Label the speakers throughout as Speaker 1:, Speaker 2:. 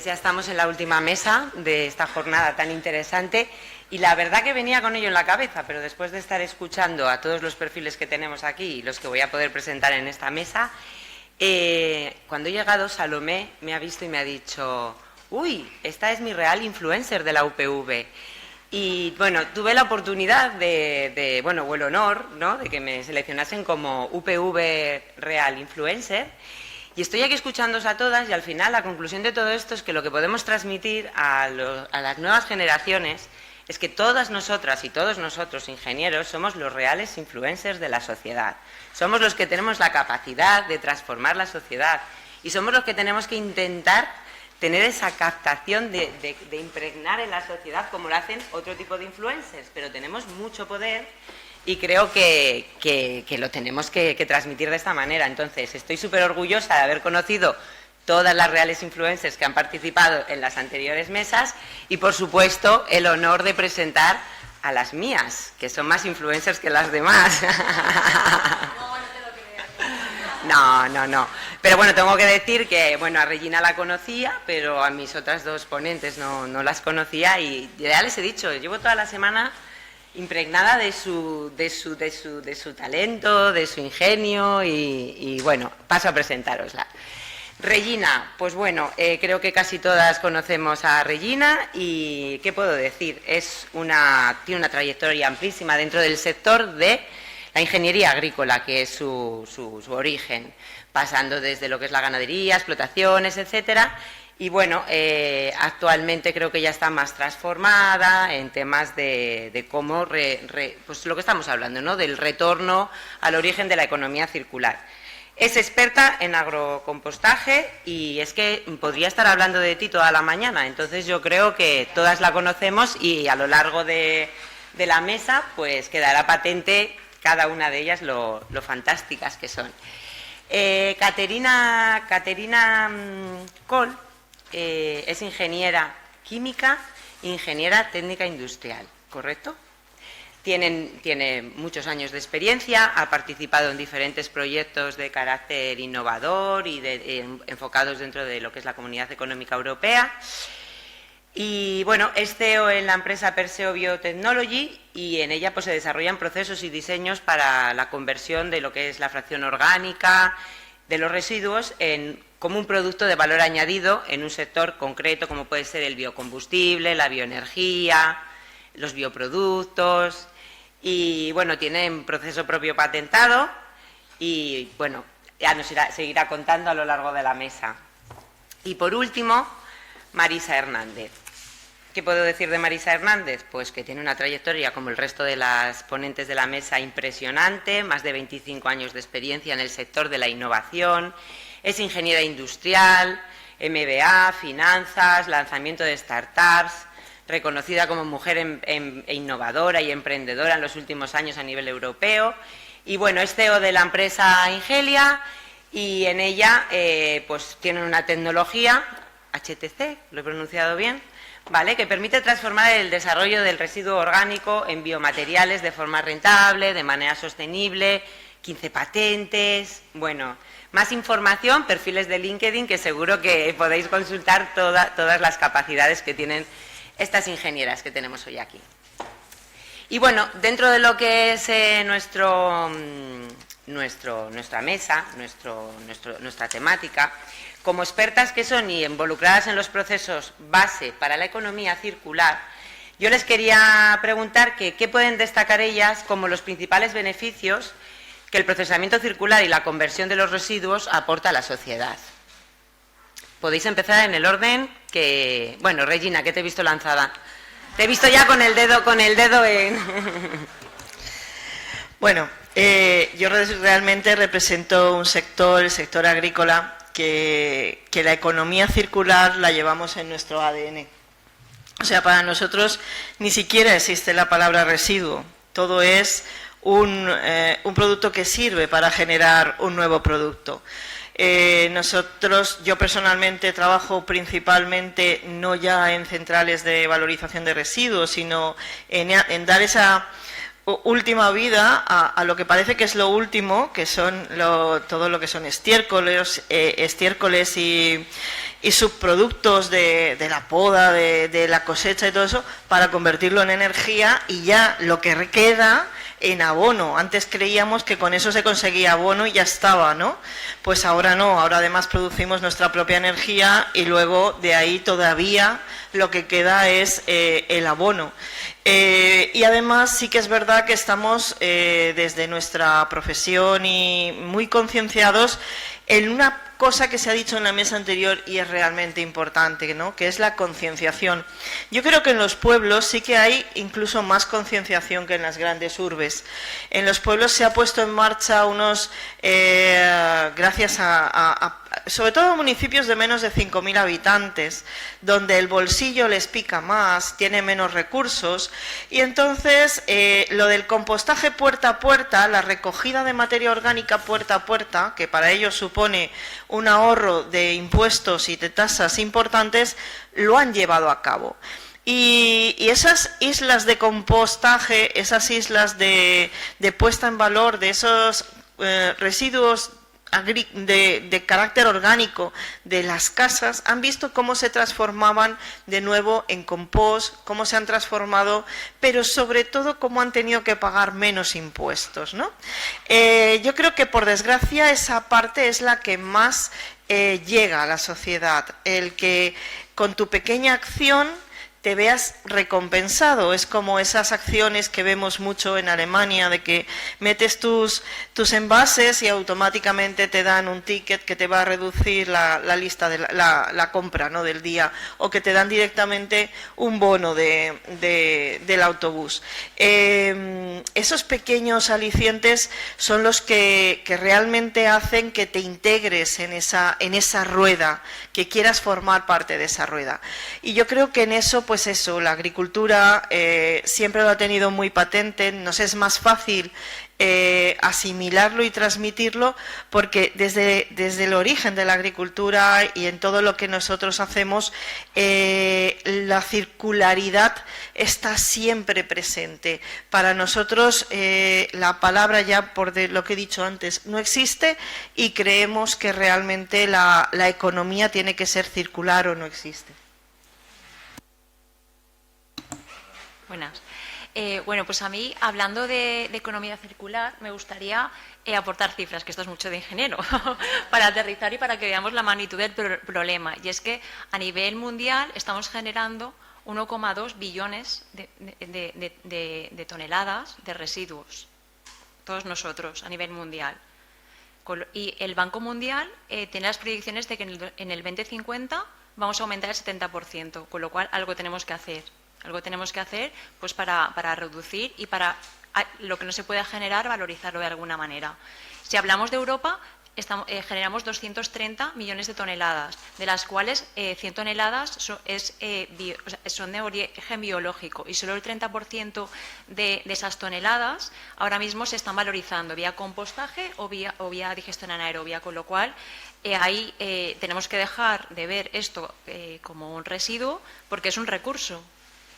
Speaker 1: Ya estamos en la última mesa de esta jornada tan interesante y la verdad que venía con ello en la cabeza, pero después de estar escuchando a todos los perfiles que tenemos aquí y los que voy a poder presentar en esta mesa, cuando he llegado, Salomé me ha visto y me ha dicho: uy, esta es mi real influencer de la UPV. Y bueno, tuve la oportunidad o el honor, ¿no?, de que me seleccionasen como UPV Real Influencer. Y estoy aquí escuchándoos a todas y al final la conclusión de todo esto es que lo que podemos transmitir a las nuevas generaciones es que todas nosotras y todos nosotros, ingenieros, somos los reales influencers de la sociedad. Somos los que tenemos la capacidad de transformar la sociedad y somos los que tenemos que intentar tener esa captación de impregnar en la sociedad como lo hacen otro tipo de influencers, pero tenemos mucho poder y creo que lo tenemos que transmitir de esta manera. Entonces, estoy súper orgullosa de haber conocido todas las reales influencers que han participado en las anteriores mesas y, por supuesto, el honor de presentar a las mías, que son más influencers que las demás. No. Pero bueno, tengo que decir que, bueno, a Regina la conocía, pero a mis otras dos ponentes no las conocía y ya les he dicho, llevo toda la semana impregnada de su talento, de su ingenio y bueno, paso a presentárosla. Regina, pues bueno, creo que casi todas conocemos a Regina y ¿qué puedo decir? Tiene una trayectoria amplísima dentro del sector de la ingeniería agrícola, que es su origen, pasando desde lo que es la ganadería, explotaciones, etcétera. Y bueno, actualmente creo que ya está más transformada en temas de cómo, pues lo que estamos hablando, ¿no?, del retorno al origen de la economía circular. Es experta en agrocompostaje y es que podría estar hablando de ti toda la mañana, entonces yo creo que todas la conocemos y a lo largo de la mesa pues quedará patente cada una de ellas lo fantásticas que son. Caterina Coll es ingeniera química e ingeniera técnica industrial, ¿correcto? Tiene muchos años de experiencia, ha participado en diferentes proyectos de carácter innovador y enfocados dentro de lo que es la Comunidad Económica Europea. Y bueno, es CEO en la empresa Perseo Biotechnology y en ella pues se desarrollan procesos y diseños para la conversión de lo que es la fracción orgánica de los residuos como un producto de valor añadido en un sector concreto como puede ser el biocombustible, la bioenergía, los bioproductos y bueno, tienen proceso propio patentado y bueno, ya nos seguirá contando a lo largo de la mesa. Y por último, Marisa Hernández. ¿Qué puedo decir de Marisa Hernández? Pues que tiene una trayectoria, como el resto de las ponentes de la mesa, impresionante, más de 25 años de experiencia en el sector de la innovación, es ingeniera industrial, MBA, finanzas, lanzamiento de startups, reconocida como mujer innovadora y emprendedora en los últimos años a nivel europeo, y bueno, es CEO de la empresa Ingelia y en ella pues tienen una tecnología, HTC, lo he pronunciado bien, ¿vale?, que permite transformar el desarrollo del residuo orgánico en biomateriales de forma rentable, de manera sostenible, 15 patentes, bueno, más información, perfiles de LinkedIn, que seguro que podéis consultar todas las capacidades que tienen estas ingenieras que tenemos hoy aquí. Y bueno, dentro de lo que es nuestra mesa, nuestra temática, como expertas que son y involucradas en los procesos base para la economía circular, yo les quería preguntar qué pueden destacar ellas como los principales beneficios que el procesamiento circular y la conversión de los residuos aporta a la sociedad. Podéis empezar en el orden que... Bueno, Regina, que te he visto lanzada. Te he visto ya con el dedo en...
Speaker 2: Bueno, yo realmente represento un sector, el sector agrícola, que la economía circular la llevamos en nuestro ADN. O sea, para nosotros ni siquiera existe la palabra residuo. Todo es un producto que sirve para generar un nuevo producto. Yo personalmente trabajo principalmente no ya en centrales de valorización de residuos, sino en dar esa última vida a lo que parece que es lo último, que son todo lo que son estiércoles y y subproductos de la poda, de la cosecha y todo eso, para convertirlo en energía y ya lo que queda en abono. Antes creíamos que con eso se conseguía abono y ya estaba, ¿no? Pues ahora no, ahora además producimos nuestra propia energía y luego de ahí todavía lo que queda es el abono. Y además sí que es verdad que estamos desde nuestra profesión y muy concienciados en una cosa que se ha dicho en la mesa anterior y es realmente importante, ¿no? Que es la concienciación. Yo creo que en los pueblos sí que hay incluso más concienciación que en las grandes urbes. En los pueblos se ha puesto en marcha unos, gracias a sobre todo municipios de menos de 5.000 habitantes, donde el bolsillo les pica más, tiene menos recursos, y entonces lo del compostaje puerta a puerta, la recogida de materia orgánica puerta a puerta, que para ellos supone un ahorro de impuestos y de tasas importantes, lo han llevado a cabo. Y esas islas de compostaje, esas islas de puesta en valor de esos residuos de carácter orgánico de las casas, han visto cómo se transformaban de nuevo en compost, cómo se han transformado, pero sobre todo cómo han tenido que pagar menos impuestos, ¿no? Yo creo que por desgracia esa parte es la que más llega a la sociedad, el que con tu pequeña acción te veas recompensado. Es como esas acciones que vemos mucho en Alemania, de que metes tus envases y automáticamente te dan un ticket que te va a reducir la lista de la compra, ¿no?, del día, o que te dan directamente un bono del autobús. Esos pequeños alicientes son los que realmente hacen que te integres en esa rueda, que quieras formar parte de esa rueda. Y yo creo que en eso, pues eso, la agricultura siempre lo ha tenido muy patente. Nos es más fácil asimilarlo y transmitirlo porque desde el origen de la agricultura y en todo lo que nosotros hacemos, la circularidad está siempre presente. Para nosotros la palabra, ya por lo que he dicho antes, no existe, y creemos que realmente la economía tiene que ser circular o no existe.
Speaker 3: Buenas. Bueno, pues a mí, hablando de economía circular, me gustaría aportar cifras, que esto es mucho de ingeniero, para aterrizar y para que veamos la magnitud del problema. Y es que a nivel mundial estamos generando 1,2 billones de toneladas de residuos, todos nosotros, a nivel mundial. Y el Banco Mundial tiene las proyecciones de que en el 2050 vamos a aumentar el 70%, con lo cual algo tenemos que hacer. Algo tenemos que hacer pues para reducir y para lo que no se pueda generar, valorizarlo de alguna manera. Si hablamos de Europa, generamos 230 millones de toneladas, de las cuales 100 toneladas son de origen biológico, y solo el 30% de esas toneladas ahora mismo se están valorizando vía compostaje o vía digestión anaerobia, con lo cual ahí tenemos que dejar de ver esto como un residuo, porque es un recurso.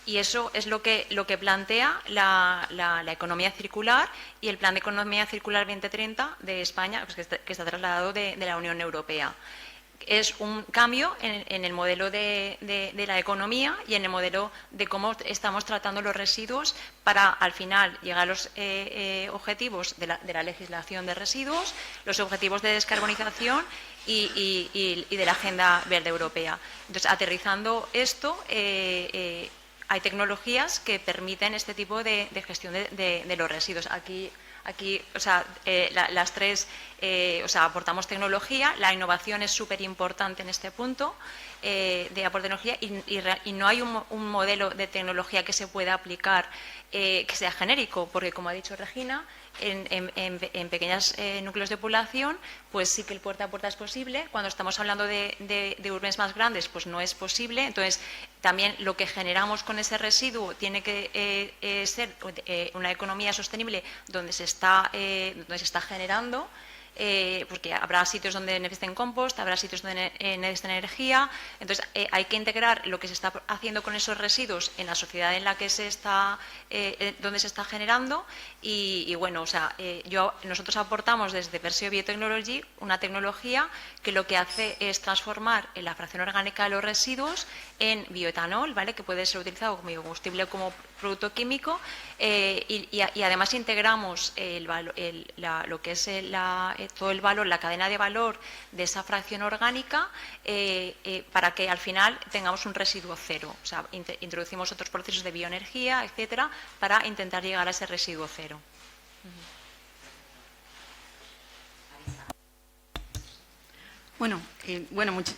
Speaker 3: Y eso es lo que plantea la economía circular y el Plan de Economía Circular 2030 de España, pues que está trasladado de la Unión Europea. Es un cambio en el modelo de la economía y en el modelo de cómo estamos tratando los residuos para, al final, llegar a los objetivos de la legislación de residuos, los objetivos de descarbonización y de la Agenda Verde Europea. Entonces, aterrizando esto, hay tecnologías que permiten este tipo de gestión de los residuos. Aquí o sea, las tres, o sea, aportamos tecnología. La innovación es súper importante en este punto de aporte de tecnología, y no hay un modelo de tecnología que se pueda aplicar que sea genérico, porque, como ha dicho Regina, en pequeños núcleos de población, pues sí que el puerta a puerta es posible. Cuando estamos hablando de urbes más grandes, pues no es posible. Entonces, también lo que generamos con ese residuo tiene que ser una economía sostenible donde se está generando. porque habrá sitios donde necesiten compost, habrá sitios donde necesiten energía. Entonces, hay que integrar lo que se está haciendo con esos residuos en la sociedad en la que donde se está generando. Y bueno, o sea, nosotros aportamos desde Versio Biotechnology una tecnología que lo que hace es transformar la fracción orgánica de los residuos en bioetanol, ¿vale?, que puede ser utilizado como biocombustible o como producto químico, y además integramos lo que es todo el valor, la cadena de valor de esa fracción orgánica, para que al final tengamos un residuo cero. O sea, introducimos otros procesos de bioenergía, etcétera, para intentar llegar a ese residuo cero.
Speaker 4: Bueno,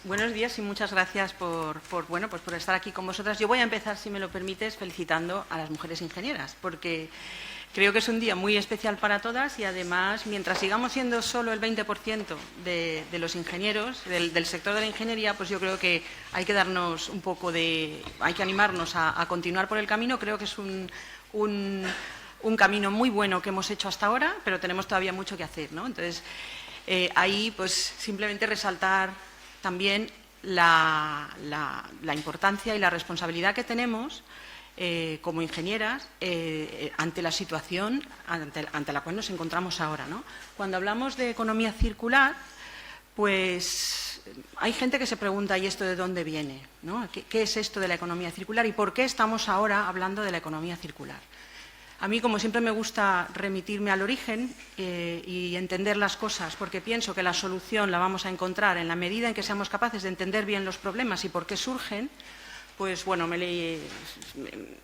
Speaker 4: buenos días y muchas gracias por estar aquí con vosotras. Yo voy a empezar, si me lo permites, felicitando a las mujeres ingenieras, porque creo que es un día muy especial para todas y además, mientras sigamos siendo solo el 20% de los ingenieros, del sector de la ingeniería, pues yo creo que hay que darnos un poco hay que animarnos a continuar por el camino. Creo que es un camino muy bueno que hemos hecho hasta ahora, pero tenemos todavía mucho que hacer, ¿no? Entonces, ahí, pues, simplemente resaltar también la importancia y la responsabilidad que tenemos como ingenieras ante la situación ante la cual nos encontramos ahora, ¿no? Cuando hablamos de economía circular, pues hay gente que se pregunta, ¿y esto de dónde viene?, ¿no? ¿Qué es esto de la economía circular y por qué estamos ahora hablando de la economía circular? A mí, como siempre, me gusta remitirme al origen y entender las cosas, porque pienso que la solución la vamos a encontrar en la medida en que seamos capaces de entender bien los problemas y por qué surgen. Pues bueno,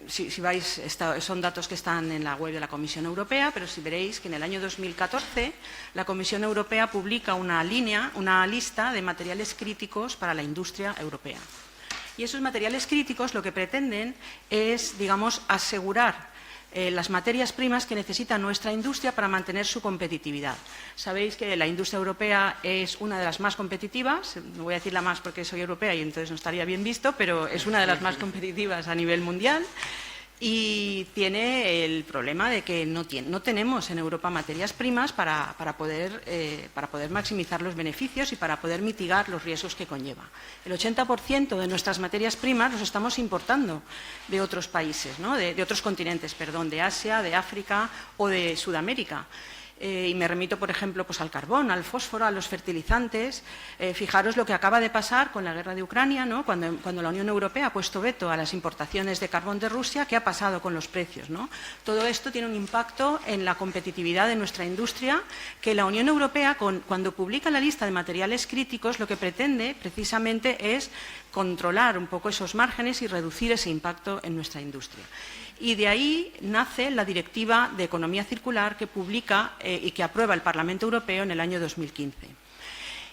Speaker 4: si vais, son datos que están en la web de la Comisión Europea, pero si veréis que en el año 2014 la Comisión Europea publica una lista de materiales críticos para la industria europea. Y esos materiales críticos lo que pretenden es, digamos, asegurar las materias primas que necesita nuestra industria para mantener su competitividad. Sabéis que la industria europea es una de las más competitivas, no voy a decir la más porque soy europea y entonces no estaría bien visto, pero es una de las más competitivas a nivel mundial y tiene el problema de que no tenemos en Europa materias primas para poder maximizar los beneficios y para poder mitigar los riesgos que conlleva. El 80% de nuestras materias primas los estamos importando de otros países, ¿no? de otros continentes, perdón, de Asia, de África o de Sudamérica. Y me remito, por ejemplo, pues al carbón, al fósforo, a los fertilizantes. Fijaros lo que acaba de pasar con la guerra de Ucrania, ¿no? Cuando la Unión Europea ha puesto veto a las importaciones de carbón de Rusia, ¿qué ha pasado con los precios, ¿no? Todo esto tiene un impacto en la competitividad de nuestra industria, que la Unión Europea, cuando publica la lista de materiales críticos, lo que pretende precisamente es controlar un poco esos márgenes y reducir ese impacto en nuestra industria. Y de ahí nace la Directiva de Economía Circular que publica y que aprueba el Parlamento Europeo en el año 2015.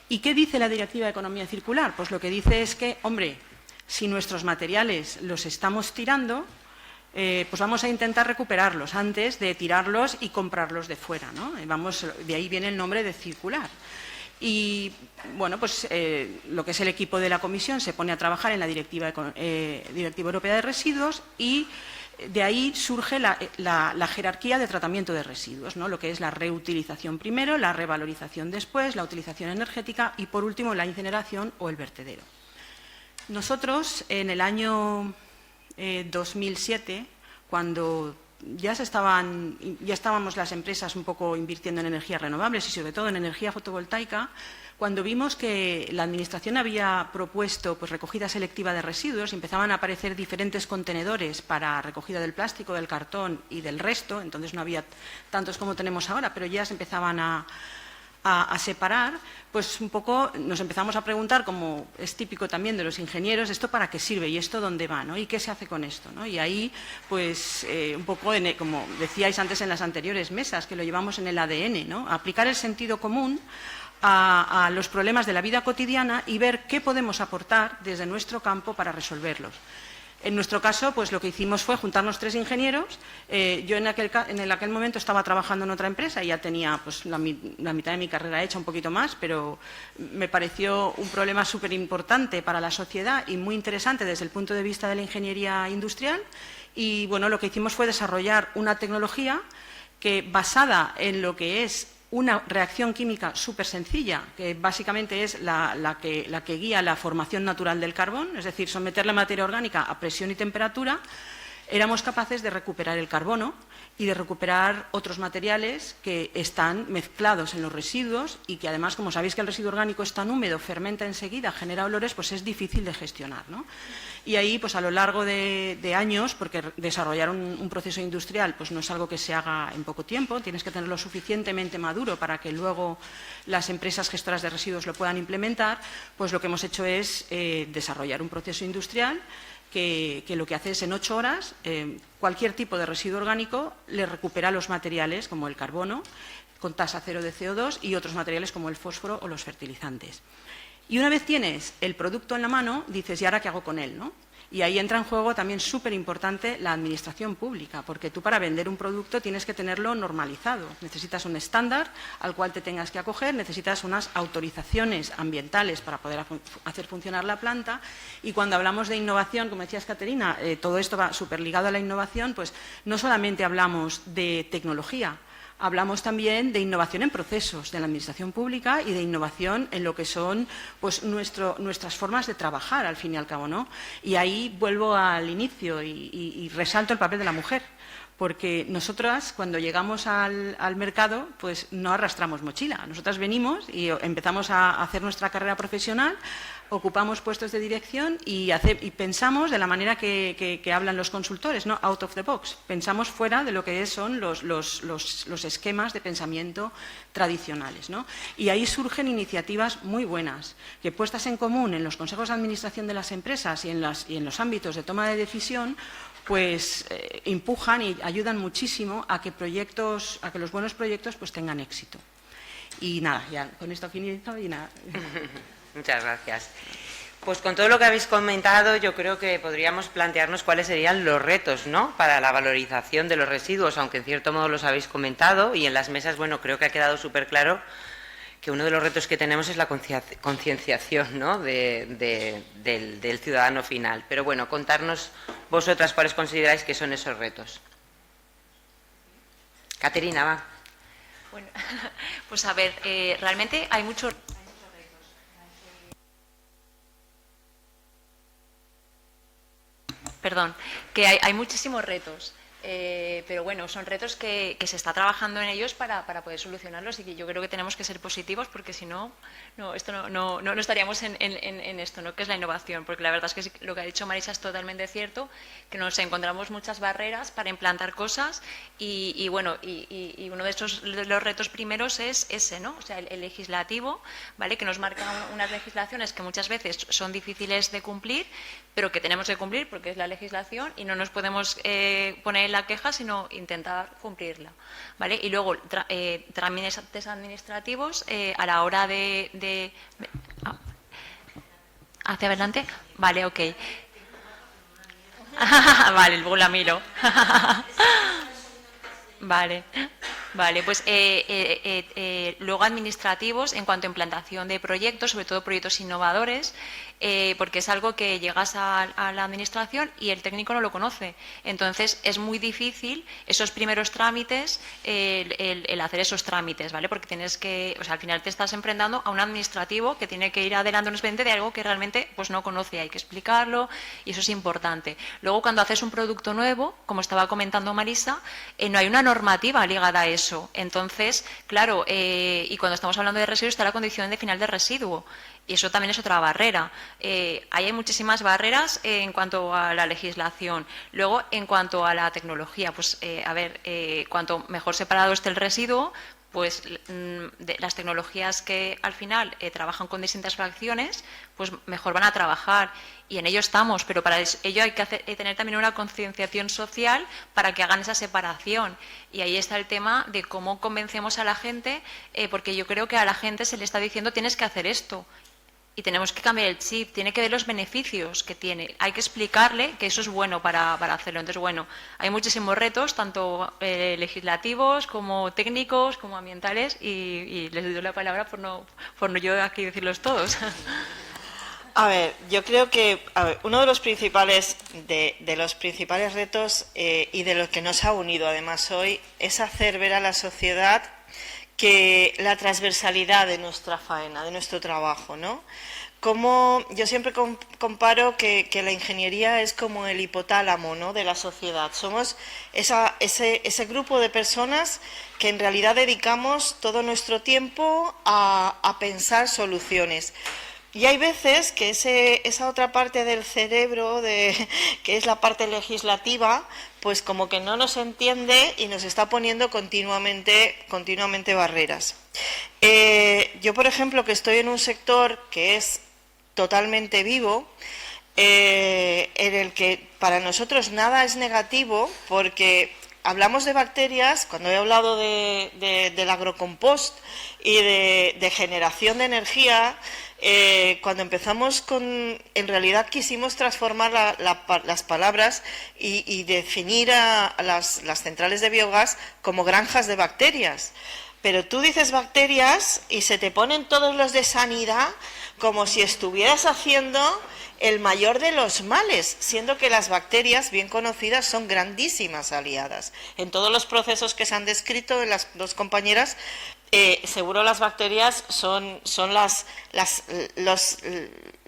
Speaker 4: ¿Y qué dice la Directiva de Economía Circular? Pues lo que dice es que, hombre, si nuestros materiales los estamos tirando, pues vamos a intentar recuperarlos antes de tirarlos y comprarlos de fuera, ¿no? De ahí viene el nombre de circular. Y, bueno, pues lo que es el equipo de la Comisión se pone a trabajar en la Directiva Europea de Residuos y de ahí surge la jerarquía de tratamiento de residuos, ¿no? Lo que es la reutilización primero, la revalorización después, la utilización energética y, por último, la incineración o el vertedero. Nosotros, en el año 2007, cuando ya estábamos las empresas un poco invirtiendo en energías renovables y sobre todo en energía fotovoltaica, cuando vimos que la Administración había propuesto pues, recogida selectiva de residuos y empezaban a aparecer diferentes contenedores para recogida del plástico, del cartón y del resto, entonces no había tantos como tenemos ahora, pero ya se empezaban a separar, pues un poco nos empezamos a preguntar, como es típico también de los ingenieros, ¿esto para qué sirve y esto dónde va, ¿no? ¿Y qué se hace con esto, ¿no? Y ahí, pues un poco, como decíais antes en las anteriores mesas, que lo llevamos en el ADN, ¿no? Aplicar el sentido común a los problemas de la vida cotidiana y ver qué podemos aportar desde nuestro campo para resolverlos. En nuestro caso, pues lo que hicimos fue juntarnos 3 ingenieros. Yo en aquel momento estaba trabajando en otra empresa y ya tenía pues, la mitad de mi carrera hecha, un poquito más, pero me pareció un problema súper importante para la sociedad y muy interesante desde el punto de vista de la ingeniería industrial. Y bueno, lo que hicimos fue desarrollar una tecnología que, basada en lo que es una reacción química súper sencilla, que básicamente es la que guía la formación natural del carbón, es decir, someter la materia orgánica a presión y temperatura, éramos capaces de recuperar el carbono y de recuperar otros materiales que están mezclados en los residuos y que además, como sabéis que el residuo orgánico es tan húmedo, fermenta enseguida, genera olores, pues es difícil de gestionar, ¿no? Y ahí, pues a lo largo de años, porque desarrollar un proceso industrial pues no es algo que se haga en poco tiempo, tienes que tenerlo suficientemente maduro para que luego las empresas gestoras de residuos lo puedan implementar, pues lo que hemos hecho es desarrollar un proceso industrial que lo que hace es en 8 horas cualquier tipo de residuo orgánico le recupera los materiales como el carbono con tasa cero de CO2 y otros materiales como el fósforo o los fertilizantes. Y una vez tienes el producto en la mano, dices, ¿y ahora qué hago con él, no? Y ahí entra en juego también súper importante la administración pública, porque tú para vender un producto tienes que tenerlo normalizado. Necesitas un estándar al cual te tengas que acoger, necesitas unas autorizaciones ambientales para poder hacer funcionar la planta. Y cuando hablamos de innovación, como decías, Caterina, todo esto va súper ligado a la innovación, pues no solamente hablamos de tecnología, hablamos también de innovación en procesos de la administración pública y de innovación en lo que son pues, nuestras formas de trabajar, al fin y al cabo, ¿no? Y ahí vuelvo al inicio y resalto el papel de la mujer, porque nosotras, cuando llegamos al mercado, pues no arrastramos mochila. Nosotras venimos y empezamos a hacer nuestra carrera profesional, ocupamos puestos de dirección y pensamos de la manera que hablan los consultores, ¿no? Out of the box. Pensamos fuera de lo que son los esquemas de pensamiento tradicionales, ¿no? Y ahí surgen iniciativas muy buenas, que puestas en común en los consejos de administración de las empresas y en los ámbitos de toma de decisión, pues empujan y ayudan muchísimo a que los buenos proyectos pues tengan éxito. Y nada, ya con esto finalizo y nada.
Speaker 1: Muchas gracias. Pues con todo lo que habéis comentado, yo creo que podríamos plantearnos cuáles serían los retos, ¿no?, para la valorización de los residuos, aunque en cierto modo los habéis comentado, y en las mesas, bueno, creo que ha quedado súper claro que uno de los retos que tenemos es la concienciación, ¿no?, del ciudadano final. Pero bueno, contarnos vosotras cuáles consideráis que son esos retos. Caterina, va.
Speaker 3: Bueno, pues a ver, realmente hay muchos retos. Perdón, que hay muchísimos retos, pero bueno, son retos que se está trabajando en ellos para poder solucionarlos y que yo creo que tenemos que ser positivos porque si no, esto no estaríamos en esto, ¿no?, que es la innovación, porque la verdad es que lo que ha dicho Marisa es totalmente cierto, que nos encontramos muchas barreras para implantar cosas y bueno, y uno de los retos primeros es ese, ¿no?, o sea, el legislativo, ¿vale?, que nos marca unas legislaciones que muchas veces son difíciles de cumplir, pero que tenemos que cumplir porque es la legislación y no nos podemos poner en la queja, sino intentar cumplirla, ¿vale? Y luego trámites administrativos a la hora ¿hacia adelante? Vale, ok. Vale, luego la miro. Vale, pues luego administrativos en cuanto a implantación de proyectos, sobre todo proyectos innovadores, porque es algo que llegas a la administración y el técnico no lo conoce. Entonces es muy difícil esos primeros trámites, el hacer esos trámites, ¿vale? Porque tienes que, o sea, al final te estás enfrentando a un administrativo que tiene que ir adelante un expediente de algo que realmente pues no conoce, hay que explicarlo y eso es importante. Luego cuando haces un producto nuevo, como estaba comentando Marisa, no hay una normativa ligada a eso. Entonces, claro, y cuando estamos hablando de residuos está la condición de final de residuo. Y eso también es otra barrera. Ahí hay muchísimas barreras en cuanto a la legislación. Luego, en cuanto a la tecnología, pues, cuanto mejor separado esté el residuo, pues las tecnologías que al final trabajan con distintas fracciones, pues mejor van a trabajar. Y en ello estamos, pero para ello hay que tener también una concienciación social para que hagan esa separación. Y ahí está el tema de cómo convencemos a la gente, porque yo creo que a la gente se le está diciendo tienes que hacer esto. Y tenemos que cambiar el chip, tiene que ver los beneficios que tiene. Hay que explicarle que eso es bueno para hacerlo. Entonces, bueno, hay muchísimos retos, tanto legislativos como técnicos, como ambientales, y les doy la palabra por no yo aquí decirlos todos.
Speaker 2: A ver, yo creo que uno de los principales retos y de los que nos ha unido además hoy es hacer ver a la sociedad que la transversalidad de nuestra faena, de nuestro trabajo, ¿no? Como yo siempre comparo que la ingeniería es como el hipotálamo, ¿no?, de la sociedad. Somos ese grupo de personas que en realidad dedicamos todo nuestro tiempo a pensar soluciones. Y hay veces que esa otra parte del cerebro, que es la parte legislativa, pues como que no nos entiende y nos está poniendo continuamente barreras. Yo, por ejemplo, que estoy en un sector que es totalmente vivo, en el que para nosotros nada es negativo, porque hablamos de bacterias, cuando he hablado del agrocompost y de generación de energía, cuando empezamos en realidad quisimos transformar las palabras y definir a las centrales de biogás como granjas de bacterias. Pero tú dices bacterias y se te ponen todos los de sanidad como si estuvieras haciendo el mayor de los males, siendo que las bacterias, bien conocidas, son grandísimas aliadas. En todos los procesos que se han descrito en las dos compañeras, seguro las bacterias son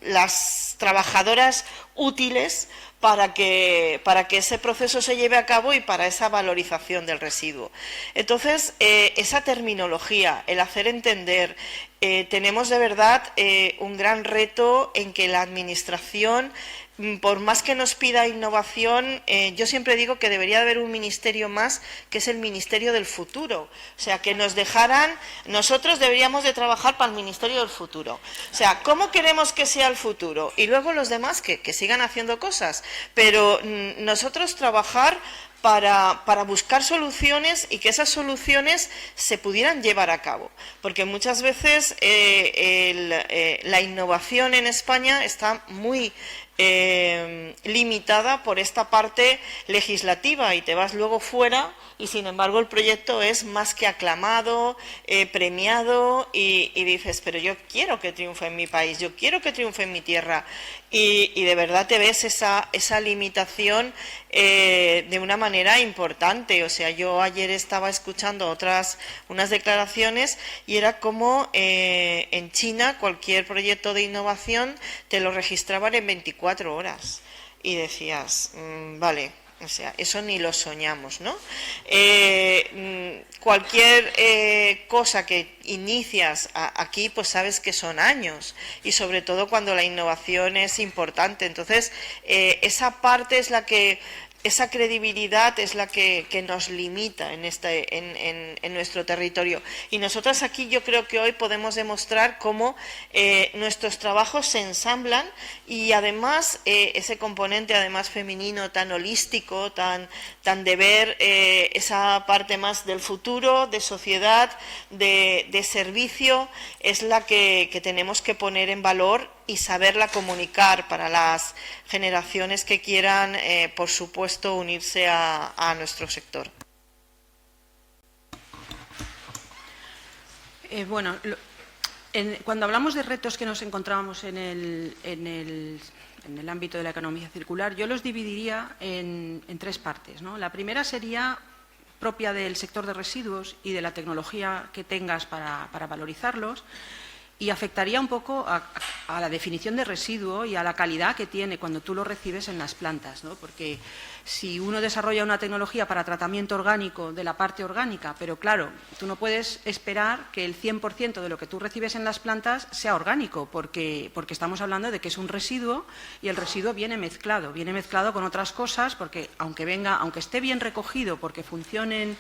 Speaker 2: las trabajadoras útiles para que ese proceso se lleve a cabo y para esa valorización del residuo. Entonces, esa terminología, el hacer entender, tenemos de verdad un gran reto en que la Administración, por más que nos pida innovación, yo siempre digo que debería haber un ministerio más, que es el Ministerio del Futuro. O sea, que nos dejaran, nosotros deberíamos de trabajar para el Ministerio del Futuro. O sea, ¿cómo queremos que sea el futuro? Y luego los demás que sigan haciendo cosas. Pero nosotros trabajar para buscar soluciones y que esas soluciones se pudieran llevar a cabo. Porque muchas veces la innovación en España está muy limitada por esta parte legislativa y te vas luego fuera y sin embargo el proyecto es más que aclamado, premiado y dices, pero yo quiero que triunfe en mi país, yo quiero que triunfe en mi tierra y de verdad te ves esa limitación de una manera importante. O sea, yo ayer estaba escuchando unas declaraciones y era como en China cualquier proyecto de innovación te lo registraban en 24 horas y decías, vale, o sea, eso ni lo soñamos, ¿no? Cualquier cosa que inicias aquí, pues sabes que son años y sobre todo cuando la innovación es importante. Entonces, esa parte es esa credibilidad es la que nos limita en nuestro territorio. Y nosotras aquí yo creo que hoy podemos demostrar cómo nuestros trabajos se ensamblan y además ese componente además femenino tan holístico, tan de ver esa parte más del futuro, de sociedad, de servicio, es la que tenemos que poner en valor y saberla comunicar para las generaciones que quieran, por supuesto, unirse a nuestro sector.
Speaker 4: Bueno, cuando hablamos de retos que nos encontrábamos en el ámbito de la economía circular, yo los dividiría en tres partes, ¿no? La primera sería propia del sector de residuos y de la tecnología que tengas para valorizarlos, y afectaría un poco a la definición de residuo y a la calidad que tiene cuando tú lo recibes en las plantas, ¿no? Porque si uno desarrolla una tecnología para tratamiento orgánico de la parte orgánica, pero claro, tú no puedes esperar que el 100% de lo que tú recibes en las plantas sea orgánico, porque estamos hablando de que es un residuo y el residuo viene mezclado con otras cosas, porque aunque esté bien recogido, porque funcionen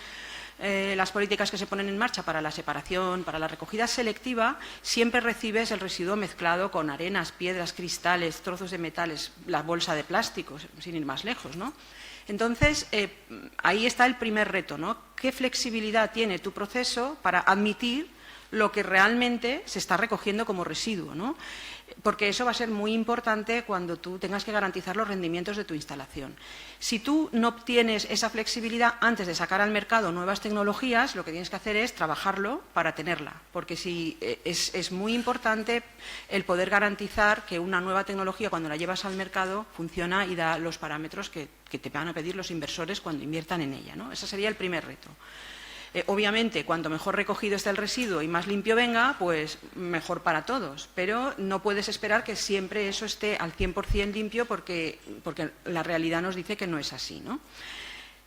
Speaker 4: las políticas que se ponen en marcha para la separación, para la recogida selectiva, siempre recibes el residuo mezclado con arenas, piedras, cristales, trozos de metales, la bolsa de plástico, sin ir más lejos, ¿no? Entonces, ahí está el primer reto, ¿no? ¿Qué flexibilidad tiene tu proceso para admitir lo que realmente se está recogiendo como residuo, ¿no? Porque eso va a ser muy importante cuando tú tengas que garantizar los rendimientos de tu instalación. Si tú no obtienes esa flexibilidad antes de sacar al mercado nuevas tecnologías, lo que tienes que hacer es trabajarlo para tenerla, porque es muy importante el poder garantizar que una nueva tecnología, cuando la llevas al mercado, funciona y da los parámetros que te van a pedir los inversores cuando inviertan en ella, ¿no? Ese sería el primer reto. Obviamente, cuanto mejor recogido esté el residuo y más limpio venga, pues mejor para todos. Pero no puedes esperar que siempre eso esté al 100% limpio porque la realidad nos dice que no es así, ¿no?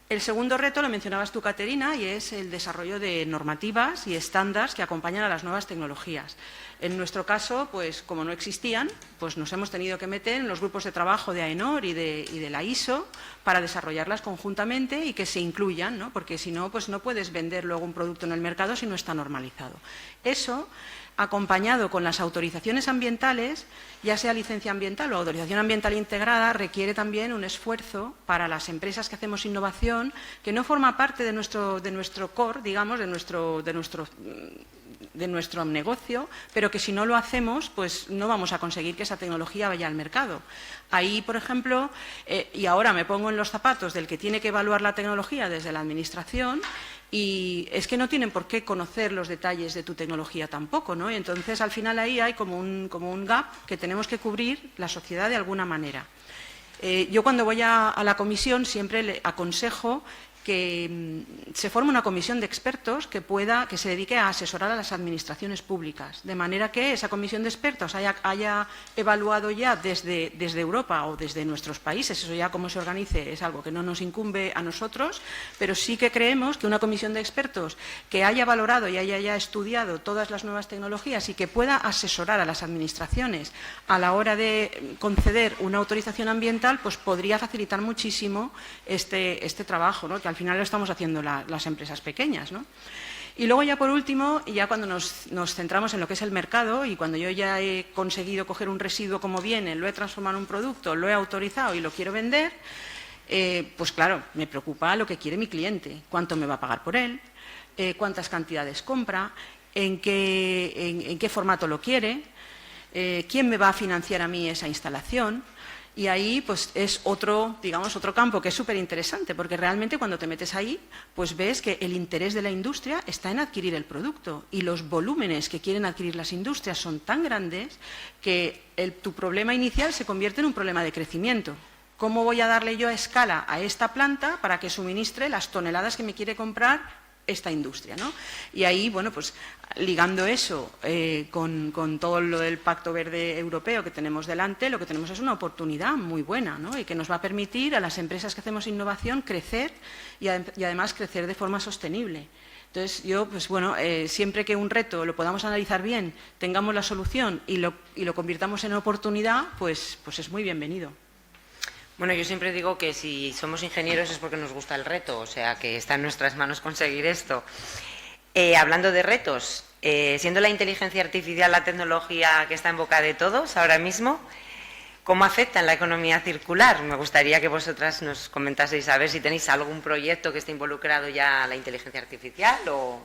Speaker 4: El segundo reto lo mencionabas tú, Caterina, y es el desarrollo de normativas y estándares que acompañan a las nuevas tecnologías. En nuestro caso, pues como no existían, pues nos hemos tenido que meter en los grupos de trabajo de AENOR y de la ISO para desarrollarlas conjuntamente y que se incluyan, ¿no? Porque si no, pues no puedes vender luego un producto en el mercado si no está normalizado. Eso, acompañado con las autorizaciones ambientales, ya sea licencia ambiental o autorización ambiental integrada, requiere también un esfuerzo para las empresas que hacemos innovación, que no forma parte de nuestro core, digamos, de nuestro negocio, pero que si no lo hacemos, pues no vamos a conseguir que esa tecnología vaya al mercado. Ahí, por ejemplo, y ahora me pongo en los zapatos del que tiene que evaluar la tecnología desde la Administración, y es que no tienen por qué conocer los detalles de tu tecnología tampoco, ¿no? Y entonces, al final, ahí hay como un gap que tenemos que cubrir la sociedad de alguna manera. Yo cuando voy a la comisión siempre le aconsejo que se forme una comisión de expertos que se dedique a asesorar a las administraciones públicas, de manera que esa comisión de expertos haya evaluado ya desde Europa o desde nuestros países, eso ya cómo se organice es algo que no nos incumbe a nosotros, pero sí que creemos que una comisión de expertos que haya valorado y haya ya estudiado todas las nuevas tecnologías y que pueda asesorar a las administraciones a la hora de conceder una autorización ambiental, pues podría facilitar muchísimo este trabajo, ¿no? Que al final lo estamos haciendo las empresas pequeñas, ¿no? Y luego ya por último, ya cuando nos centramos en lo que es el mercado y cuando yo ya he conseguido coger un residuo como viene, lo he transformado en un producto, lo he autorizado y lo quiero vender, pues claro, me preocupa lo que quiere mi cliente, cuánto me va a pagar por él, cuántas cantidades compra, en qué formato lo quiere, quién me va a financiar a mí esa instalación. Y ahí pues es otro campo que es súper interesante, porque realmente cuando te metes ahí, pues ves que el interés de la industria está en adquirir el producto y los volúmenes que quieren adquirir las industrias son tan grandes que tu problema inicial se convierte en un problema de crecimiento. ¿Cómo voy a darle yo a escala a esta planta para que suministre las toneladas que me quiere comprar esta industria, ¿no? Y ahí, bueno, pues ligando eso con todo lo del Pacto Verde Europeo que tenemos delante, lo que tenemos es una oportunidad muy buena, ¿no? Y que nos va a permitir a las empresas que hacemos innovación crecer y además crecer de forma sostenible. Entonces, yo, pues bueno, siempre que un reto lo podamos analizar bien, tengamos la solución y lo convirtamos en oportunidad, pues es muy bienvenido.
Speaker 1: Bueno, yo siempre digo que si somos ingenieros es porque nos gusta el reto, o sea que está en nuestras manos conseguir esto. Hablando de retos, siendo la inteligencia artificial la tecnología que está en boca de todos ahora mismo, ¿cómo afecta en la economía circular? Me gustaría que vosotras nos comentaseis a ver si tenéis algún proyecto que esté involucrado ya la inteligencia artificial o...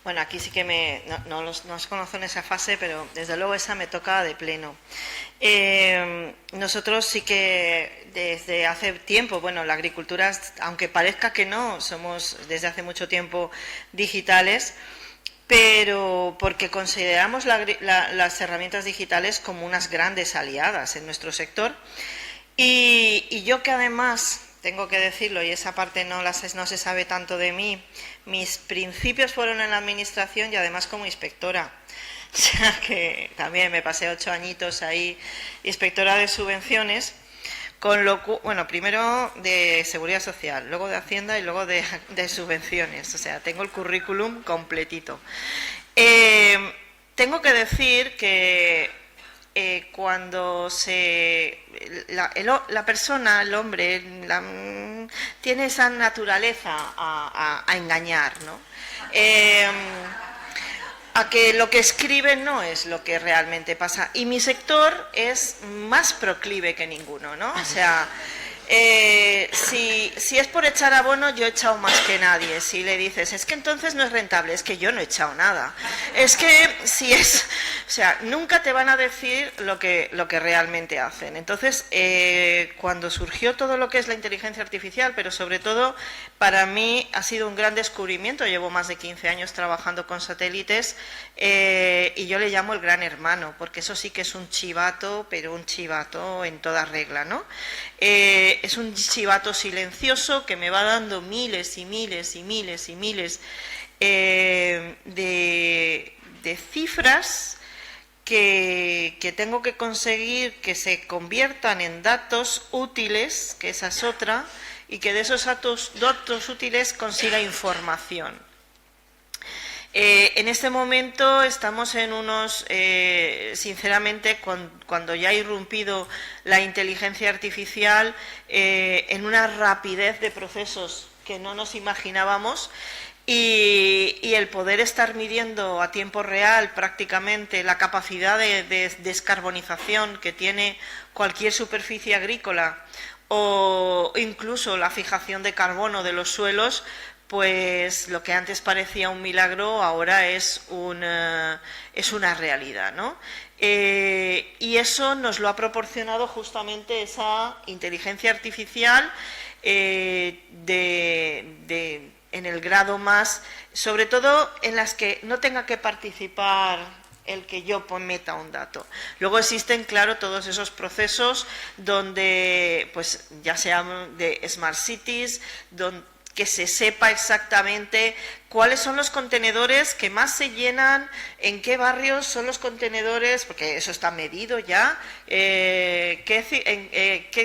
Speaker 2: Bueno, aquí sí que no os conozco en esa fase, pero desde luego esa me toca de pleno. Nosotros sí que desde hace tiempo, bueno, la agricultura, aunque parezca que no, somos desde hace mucho tiempo digitales, pero porque consideramos las herramientas digitales como unas grandes aliadas en nuestro sector. Y yo que además... tengo que decirlo, y esa parte no se sabe tanto de mí, mis principios fueron en la administración y además como inspectora. O sea que también me pasé 8 añitos ahí, inspectora de subvenciones, bueno, primero de Seguridad Social, luego de Hacienda y luego de subvenciones. O sea, tengo el currículum completito. Tengo que decir que cuando la persona, el hombre, tiene esa naturaleza a engañar, ¿no? A que lo que escribe no es lo que realmente pasa. Y mi sector es más proclive que ninguno, ¿no? O sea, si es por echar abono, yo he echado más que nadie. Si le dices, es que entonces no es rentable, es que yo no he echado nada. Es que si es... O sea, nunca te van a decir lo que realmente hacen. Entonces, cuando surgió todo lo que es la inteligencia artificial, pero sobre todo para mí ha sido un gran descubrimiento. Llevo más de 15 años trabajando con satélites y yo le llamo el gran hermano, porque eso sí que es un chivato, pero un chivato en toda regla, ¿no? es un chivato silencioso que me va dando miles y miles y miles y miles de cifras que tengo que conseguir que se conviertan en datos útiles, que esa es otra, y que de esos datos útiles consiga información. En este momento estamos en unos, sinceramente, cuando ya ha irrumpido la inteligencia artificial, en una rapidez de procesos que no nos imaginábamos, y el poder estar midiendo a tiempo real prácticamente la capacidad de descarbonización que tiene cualquier superficie agrícola, o incluso la fijación de carbono de los suelos, pues lo que antes parecía un milagro ahora es una realidad, ¿no? Y eso nos lo ha proporcionado justamente esa inteligencia artificial en el grado más, sobre todo en las que no tenga que participar el que yo meta un dato. Luego existen, claro, todos esos procesos donde, pues ya sea de Smart Cities, que se sepa exactamente cuáles son los contenedores que más se llenan, en qué barrios son los contenedores, porque eso está medido ya, qué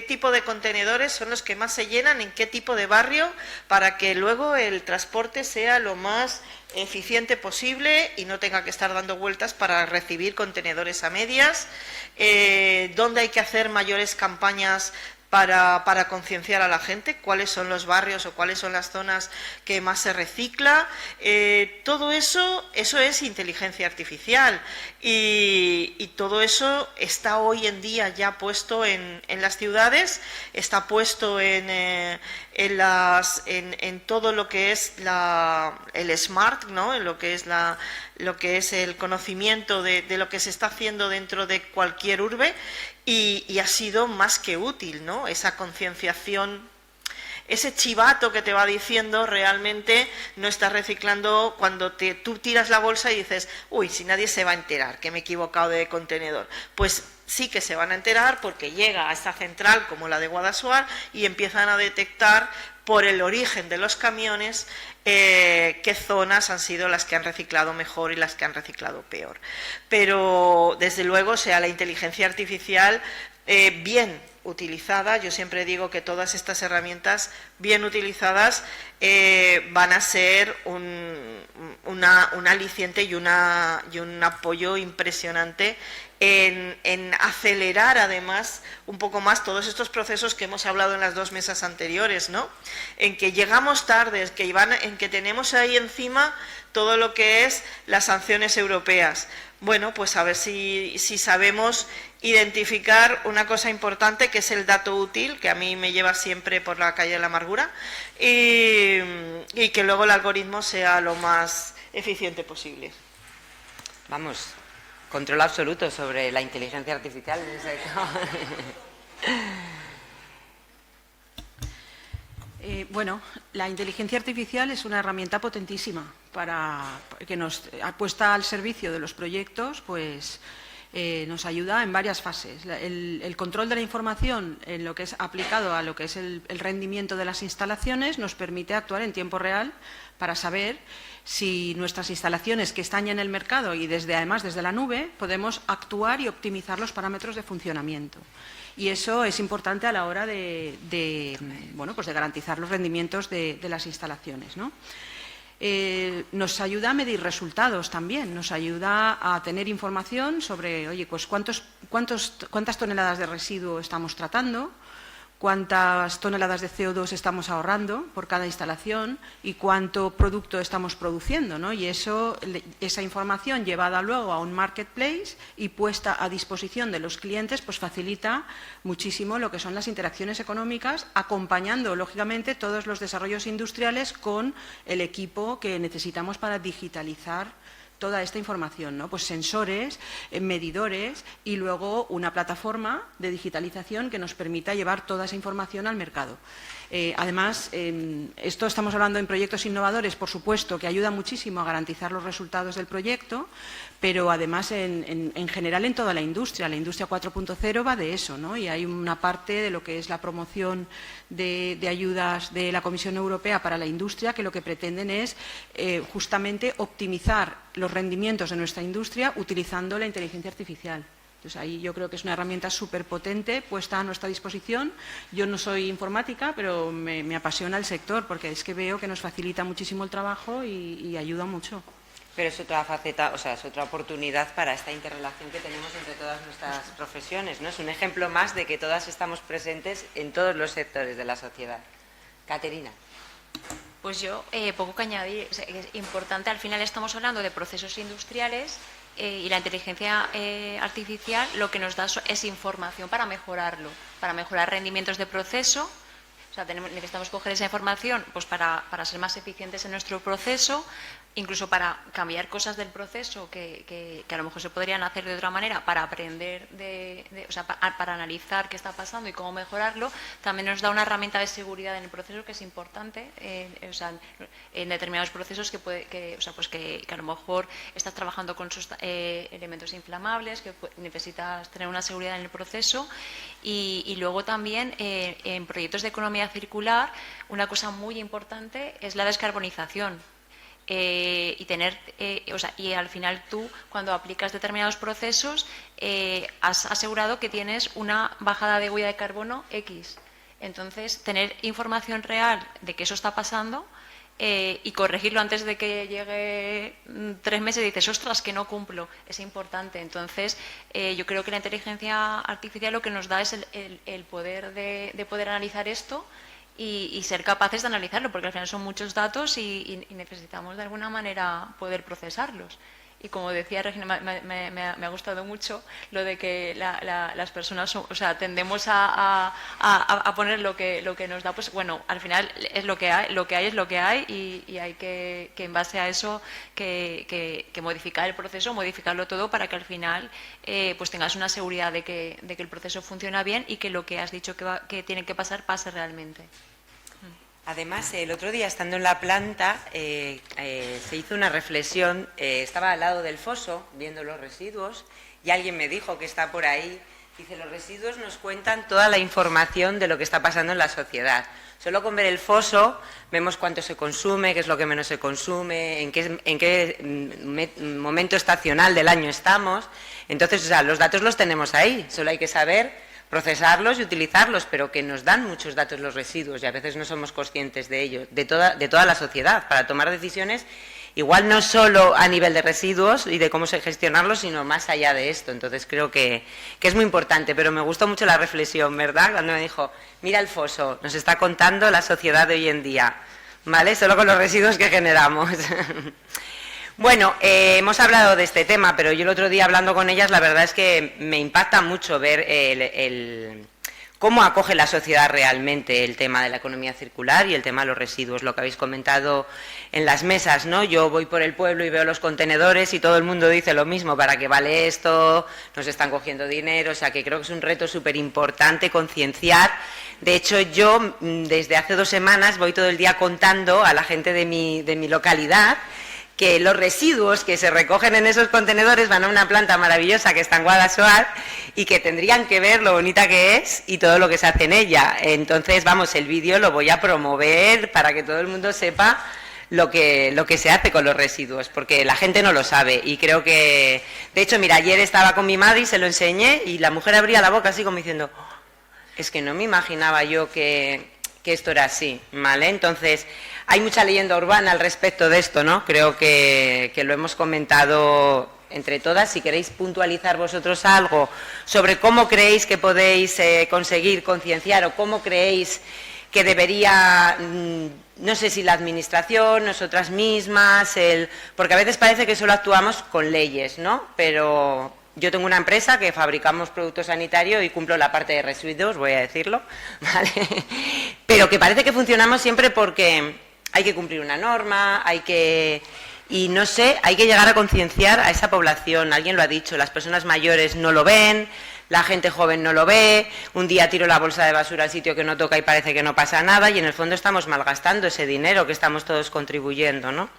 Speaker 2: tipo de contenedores son los que más se llenan, en qué tipo de barrio, para que luego el transporte sea lo más eficiente posible y no tenga que estar dando vueltas para recibir contenedores a medias, dónde hay que hacer mayores campañas para concienciar a la gente, cuáles son los barrios o cuáles son las zonas que más se recicla. Todo eso es inteligencia artificial, y todo eso está hoy en día ya puesto en las ciudades, está puesto en todo lo que es el smart, ¿no? En lo que es el conocimiento de lo que se está haciendo dentro de cualquier urbe, y ha sido más que útil, ¿no? Esa concienciación, ese chivato que te va diciendo realmente no estás reciclando cuando tú tiras la bolsa y dices, uy, si nadie se va a enterar que me he equivocado de contenedor. Pues sí que se van a enterar, porque llega a esta central como la de Guadassuar y empiezan a detectar por el origen de los camiones qué zonas han sido las que han reciclado mejor y las que han reciclado peor. Pero desde luego, o sea, la inteligencia artificial bien utilizada, yo siempre digo que todas estas herramientas bien utilizadas van a ser un aliciente y un apoyo impresionante en acelerar además un poco más todos estos procesos que hemos hablado en las dos mesas anteriores, ¿no? En que llegamos tarde, en que tenemos ahí encima todo lo que es las sanciones europeas. Bueno, pues a ver si sabemos identificar una cosa importante, que es el dato útil, que a mí me lleva siempre por la calle de la amargura, y que luego el algoritmo sea lo más eficiente posible.
Speaker 1: Vamos, control absoluto sobre la inteligencia artificial en ese
Speaker 4: Bueno, la inteligencia artificial es una herramienta potentísima que nos puesta al servicio de los proyectos, pues nos ayuda en varias fases. El control de la información, en lo que es aplicado a lo que es el rendimiento de las instalaciones, nos permite actuar en tiempo real para saber si nuestras instalaciones que están ya en el mercado y además desde la nube podemos actuar y optimizar los parámetros de funcionamiento. Y eso es importante a la hora de garantizar los rendimientos de las instalaciones, ¿no? Nos ayuda a medir resultados también, nos ayuda a tener información sobre, oye, pues cuántas toneladas de residuo estamos tratando, cuántas toneladas de CO2 estamos ahorrando por cada instalación y cuánto producto estamos produciendo, ¿no? Y esa información llevada luego a un marketplace y puesta a disposición de los clientes, pues facilita muchísimo lo que son las interacciones económicas, acompañando, lógicamente, todos los desarrollos industriales con el equipo que necesitamos para digitalizar toda esta información, ¿no? Pues sensores, medidores y luego una plataforma de digitalización que nos permita llevar toda esa información al mercado. Además, esto estamos hablando en proyectos innovadores, por supuesto, que ayuda muchísimo a garantizar los resultados del proyecto, pero además en general en toda la industria. La industria 4.0 va de eso, ¿no? Y hay una parte de lo que es la promoción de ayudas de la Comisión Europea para la industria que lo que pretenden es justamente optimizar los rendimientos de nuestra industria utilizando la inteligencia artificial. Entonces, ahí yo creo que es una herramienta súper potente puesta a nuestra disposición. Yo no soy informática, pero me apasiona el sector porque es que veo que nos facilita muchísimo el trabajo y ayuda mucho.
Speaker 1: Pero es otra faceta, o sea, es otra oportunidad para esta interrelación que tenemos entre todas nuestras profesiones, ¿no? Es un ejemplo más de que todas estamos presentes en todos los sectores de la sociedad. Caterina.
Speaker 3: Pues yo, poco que añadir, es importante, al final estamos hablando de procesos industriales y la inteligencia artificial lo que nos da es información para mejorarlo, para mejorar rendimientos de proceso. O sea, necesitamos coger esa información pues para ser más eficientes en nuestro proceso, incluso para cambiar cosas del proceso que a lo mejor se podrían hacer de otra manera, para aprender, o sea, para analizar qué está pasando y cómo mejorarlo. También nos da una herramienta de seguridad en el proceso que es importante, o sea, en determinados procesos que a lo mejor estás trabajando con elementos inflamables, que necesitas tener una seguridad en el proceso. Y luego también en proyectos de economía circular, una cosa muy importante es la descarbonización. Y tener, y al final tú, cuando aplicas determinados procesos, has asegurado que tienes una bajada de huella de carbono X. Entonces, tener información real de que eso está pasando y corregirlo antes de que llegue 3 meses y dices, ostras, que no cumplo, es importante. Entonces, yo creo que la inteligencia artificial lo que nos da es el poder de poder analizar esto y ser capaces de analizarlo, porque al final son muchos datos y necesitamos de alguna manera poder procesarlos. Y como decía Regina, me ha gustado mucho lo de que las personas, o sea, tendemos a poner lo que nos da, pues bueno, al final es lo que hay es lo que hay y hay que en base a eso que modificar el proceso, modificarlo todo para que al final pues tengas una seguridad de que el proceso funciona bien y que lo que has dicho que tiene que pasar pase realmente.
Speaker 1: Además, el otro día, estando en la planta, se hizo una reflexión, estaba al lado del foso, viendo los residuos, y alguien me dijo que está por ahí, dice, los residuos nos cuentan toda la información de lo que está pasando en la sociedad. Solo con ver el foso vemos cuánto se consume, qué es lo que menos se consume, en qué momento estacional del año estamos. Entonces, o sea, los datos los tenemos ahí, solo hay que saber procesarlos y utilizarlos, pero que nos dan muchos datos los residuos y a veces no somos conscientes de ello, de toda la sociedad, para tomar decisiones, igual no solo a nivel de residuos y de cómo gestionarlos, sino más allá de esto. Entonces creo que es muy importante, pero me gustó mucho la reflexión, ¿verdad? Cuando me dijo, mira el foso, nos está contando la sociedad de hoy en día, ¿vale? Solo con los residuos que generamos. Bueno, hemos hablado de este tema, pero yo el otro día hablando con ellas, la verdad es que me impacta mucho ver cómo acoge la sociedad realmente el tema de la economía circular y el tema de los residuos, lo que habéis comentado en las mesas, ¿no? Yo voy por el pueblo y veo los contenedores y todo el mundo dice lo mismo, ¿para qué vale esto? Nos están cogiendo dinero, o sea que creo que es un reto súper importante concienciar. De hecho, yo desde hace 2 semanas voy todo el día contando a la gente de mi localidad que los residuos que se recogen en esos contenedores van a una planta maravillosa que está en Guadassuar y que tendrían que ver lo bonita que es y todo lo que se hace en ella. Entonces, vamos, el vídeo lo voy a promover para que todo el mundo sepa lo que se hace con los residuos, porque la gente no lo sabe y creo que... De hecho, mira, ayer estaba con mi madre y se lo enseñé y la mujer abría la boca así como diciendo, es que no me imaginaba yo que esto era así, ¿vale? Entonces... Hay mucha leyenda urbana al respecto de esto, ¿no? Creo que lo hemos comentado entre todas. Si queréis puntualizar vosotros algo sobre cómo creéis que podéis conseguir concienciar o cómo creéis que debería, no sé si la administración, nosotras mismas, porque a veces parece que solo actuamos con leyes, ¿no? Pero yo tengo una empresa que fabricamos productos sanitarios y cumplo la parte de residuos, voy a decirlo, ¿vale? Pero que parece que funcionamos siempre porque hay que cumplir una norma, y no sé, hay que llegar a concienciar a esa población. Alguien lo ha dicho, las personas mayores no lo ven, la gente joven no lo ve, un día tiro la bolsa de basura al sitio que no toca y parece que no pasa nada, y en el fondo estamos malgastando ese dinero que estamos todos contribuyendo, ¿no?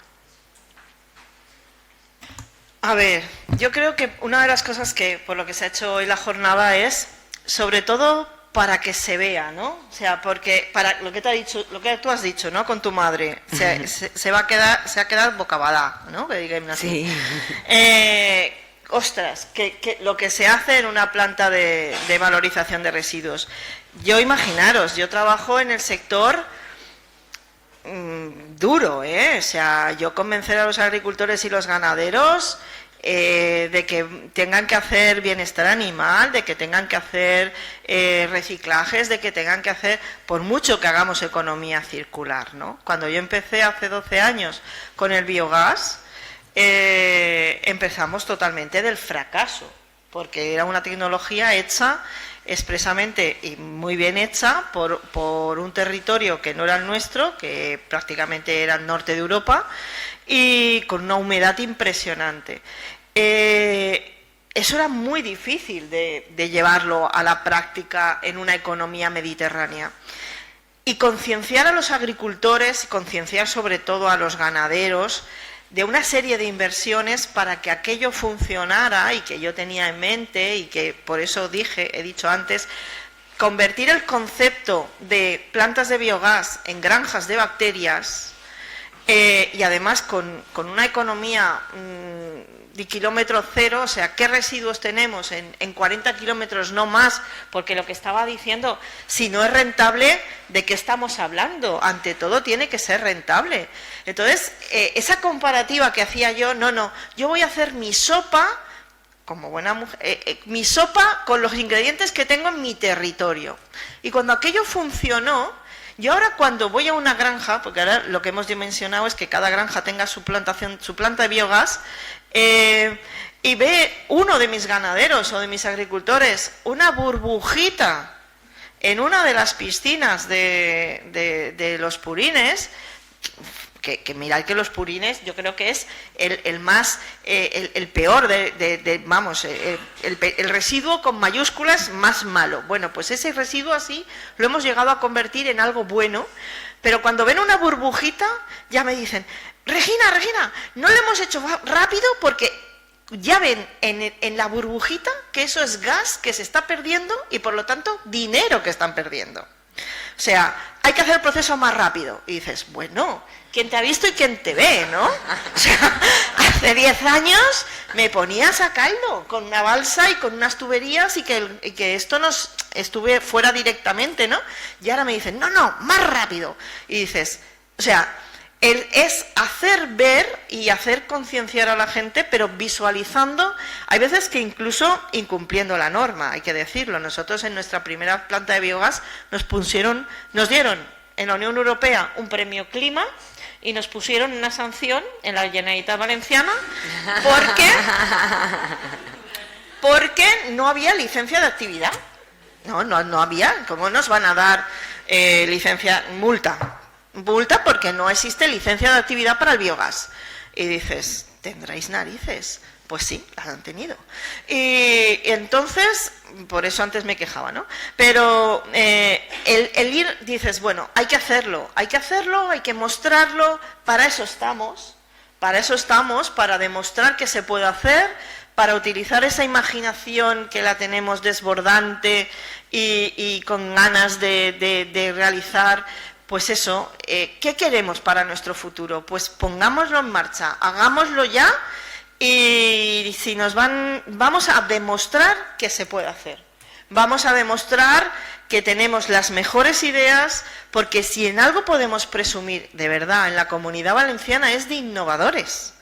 Speaker 2: A ver, yo creo que una de las cosas que por lo que se ha hecho hoy la jornada es, sobre todo, para que se vea, ¿no? O sea, porque para lo que te ha dicho, lo que tú has dicho, ¿no? Con tu madre, se va a quedar bocabadá, ¿no? Que digan así.
Speaker 1: Sí.
Speaker 2: Ostras, que lo que se hace en una planta de valorización de residuos. Yo imaginaros, yo trabajo en el sector duro, ¿eh? O sea, yo convencer a los agricultores y los ganaderos de que tengan que hacer bienestar animal, de que tengan que hacer reciclajes, de que tengan que hacer, por mucho que hagamos economía circular, ¿no? Cuando yo empecé hace 12 años con el biogás, empezamos totalmente del fracaso, porque era una tecnología hecha expresamente y muy bien hecha por un territorio que no era el nuestro, que prácticamente era el norte de Europa, y con una humedad impresionante. Eso era muy difícil de llevarlo a la práctica en una economía mediterránea. Y concienciar a los agricultores, y concienciar sobre todo a los ganaderos, de una serie de inversiones para que aquello funcionara, y que yo tenía en mente, y que por eso he dicho antes, convertir el concepto de plantas de biogás en granjas de bacterias, y además con una economía de kilómetro cero, o sea, ¿qué residuos tenemos en 40 kilómetros, no más? Porque lo que estaba diciendo, si no es rentable, ¿de qué estamos hablando? Ante todo tiene que ser rentable. Entonces, esa comparativa que hacía yo, yo voy a hacer mi sopa, como buena mujer, mi sopa con los ingredientes que tengo en mi territorio. Y cuando aquello funcionó, yo ahora cuando voy a una granja, porque ahora lo que hemos dimensionado es que cada granja tenga su plantación, su planta de biogás, y ve uno de mis ganaderos o de mis agricultores una burbujita en una de las piscinas de los purines, que mirad que los purines yo creo que es el más el peor el residuo con mayúsculas más malo. Bueno, pues ese residuo así lo hemos llegado a convertir en algo bueno, pero cuando ven una burbujita ya me dicen: Regina, no lo hemos hecho rápido porque ya ven en la burbujita que eso es gas que se está perdiendo y por lo tanto dinero que están perdiendo. O sea, hay que hacer el proceso más rápido. Y dices, bueno, ¿quién te ha visto y quién te ve, no? O sea, hace 10 años me ponía a sacarlo con una balsa y con unas tuberías y que esto nos estuve fuera directamente, ¿no? Y ahora me dicen, no, más rápido. Y dices, o sea, es hacer ver y hacer concienciar a la gente, pero visualizando, hay veces que incluso incumpliendo la norma, hay que decirlo. Nosotros en nuestra primera planta de biogás nos dieron en la Unión Europea un premio clima y nos pusieron una sanción en la Generalitat Valenciana porque no había licencia de actividad. No había. ¿Cómo nos van a dar multa porque no existe licencia de actividad para el biogás? Y dices, ¿tendráis narices? Pues sí, las han tenido. Y entonces, por eso antes me quejaba, ¿no? Pero el ir, dices, bueno, hay que hacerlo, hay que mostrarlo, para eso estamos, para demostrar que se puede hacer, para utilizar esa imaginación que la tenemos desbordante y con ganas de realizar. Pues eso, ¿qué queremos para nuestro futuro? Pues pongámoslo en marcha, hagámoslo ya, y si vamos a demostrar que se puede hacer. Vamos a demostrar que tenemos las mejores ideas, porque si en algo podemos presumir de verdad en la Comunidad Valenciana es de innovadores.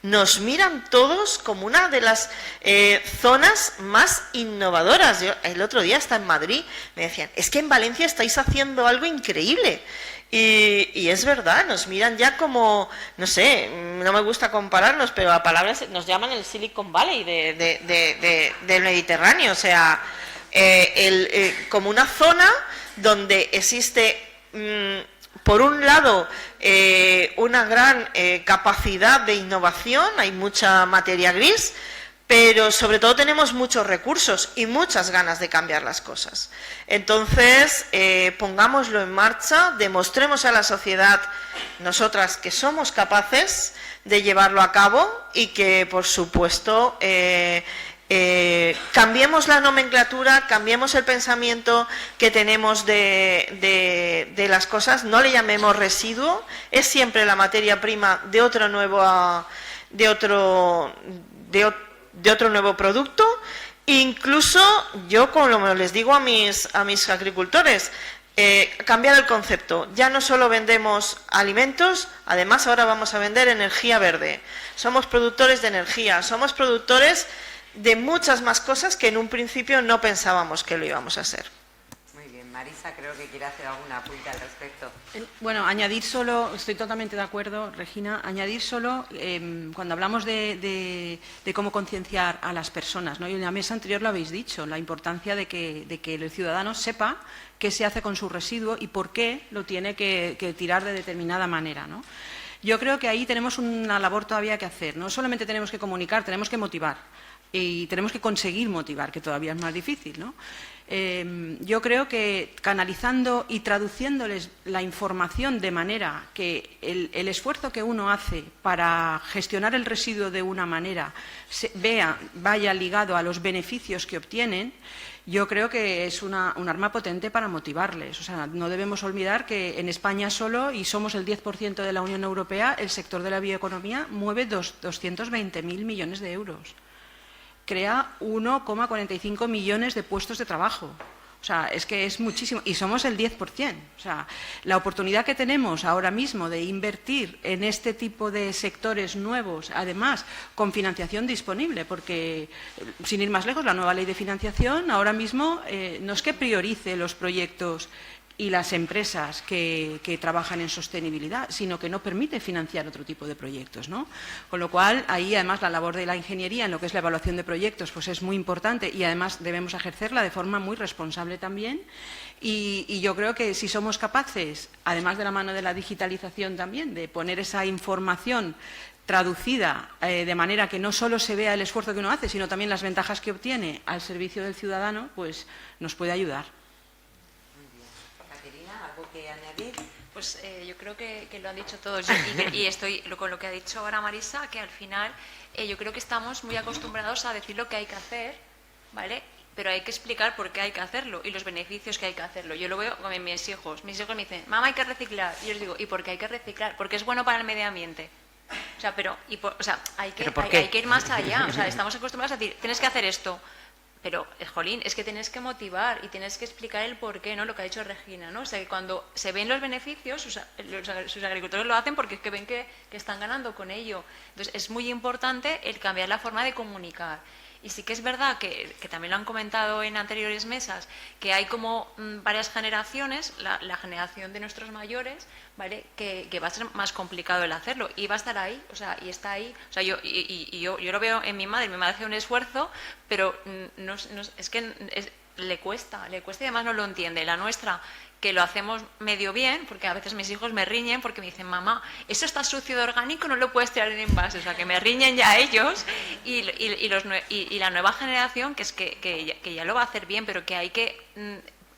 Speaker 2: Nos miran todos como una de las zonas más innovadoras. Yo el otro día hasta en Madrid me decían, es que en Valencia estáis haciendo algo increíble. Y es verdad, nos miran ya como, no sé, no me gusta compararnos, pero a palabras nos llaman el Silicon Valley del Mediterráneo. O sea, como una zona donde existe, por un lado, una gran capacidad de innovación, hay mucha materia gris, pero sobre todo tenemos muchos recursos y muchas ganas de cambiar las cosas. Entonces, pongámoslo en marcha, demostremos a la sociedad, nosotras, que somos capaces de llevarlo a cabo y que, por supuesto, cambiemos la nomenclatura, cambiemos el pensamiento que tenemos de las cosas, no le llamemos residuo, es siempre la materia prima de otro nuevo producto. Incluso yo, como les digo a mis agricultores, cambiar el concepto. Ya no solo vendemos alimentos, además ahora vamos a vender energía verde. Somos productores de energía, somos productores de muchas más cosas que en un principio no pensábamos que lo íbamos a hacer.
Speaker 1: Muy bien, Marisa creo que quiere hacer alguna apunte al respecto.
Speaker 4: Bueno, añadir solo, estoy totalmente de acuerdo, Regina, añadir solo, cuando hablamos de cómo concienciar a las personas, ¿no? Y en la mesa anterior lo habéis dicho, la importancia de que el ciudadano sepa qué se hace con su residuo y por qué lo tiene que tirar de determinada manera, ¿no? Yo creo que ahí tenemos una labor todavía que hacer. No solamente tenemos que comunicar, tenemos que motivar. Y tenemos que conseguir motivar, que todavía es más difícil, ¿no? Yo creo que canalizando y traduciéndoles la información de manera que el esfuerzo que uno hace para gestionar el residuo de una manera vaya ligado a los beneficios que obtienen, yo creo que es un arma potente para motivarles. O sea, no debemos olvidar que en España solo, y somos el 10% de la Unión Europea, el sector de la bioeconomía mueve 220.000 millones de euros. Crea 1,45 millones de puestos de trabajo. O sea, es que es muchísimo. Y somos el 10%. O sea, la oportunidad que tenemos ahora mismo de invertir en este tipo de sectores nuevos, además con financiación disponible, porque, sin ir más lejos, la nueva ley de financiación ahora mismo no es que priorice los proyectos y las empresas que trabajan en sostenibilidad, sino que no permite financiar otro tipo de proyectos, ¿no? Con lo cual, ahí además la labor de la ingeniería en lo que es la evaluación de proyectos pues es muy importante y además debemos ejercerla de forma muy responsable también. Y yo creo que si somos capaces, además de la mano de la digitalización también, de poner esa información traducida de manera que no solo se vea el esfuerzo que uno hace, sino también las ventajas que obtiene al servicio del ciudadano, pues nos puede ayudar.
Speaker 1: ¿Que añadir?
Speaker 3: Pues yo creo que lo han dicho todos y estoy con lo que ha dicho ahora Marisa, que al final yo creo que estamos muy acostumbrados a decir lo que hay que hacer, ¿vale? Pero hay que explicar por qué hay que hacerlo y los beneficios que hay que hacerlo. Yo lo veo con mis hijos. Mis hijos me dicen, mamá, hay que reciclar. Y yo les digo, ¿y por qué hay que reciclar? Porque es bueno para el medio ambiente. O sea, hay que ir más allá. O sea, estamos acostumbrados a decir, tienes que hacer esto. Pero, jolín, es que tienes que motivar y tienes que explicar el porqué, ¿no? Lo que ha dicho Regina, ¿no? O sea, que cuando se ven los beneficios, sus agricultores lo hacen porque es que ven que están ganando con ello. Entonces, es muy importante el cambiar la forma de comunicar. Y sí que es verdad que también lo han comentado en anteriores mesas, que hay como varias generaciones, la generación de nuestros mayores, ¿vale? Que va a ser más complicado el hacerlo y va a estar ahí, o sea, y está ahí. O sea, yo lo veo en mi madre hace un esfuerzo, pero le cuesta y además no lo entiende. La nuestra, que lo hacemos medio bien, porque a veces mis hijos me riñen porque me dicen, mamá, eso está sucio de orgánico, no lo puedes tirar en envases. O sea, que me riñen ya ellos y la nueva generación, que ya lo va a hacer bien, pero que hay que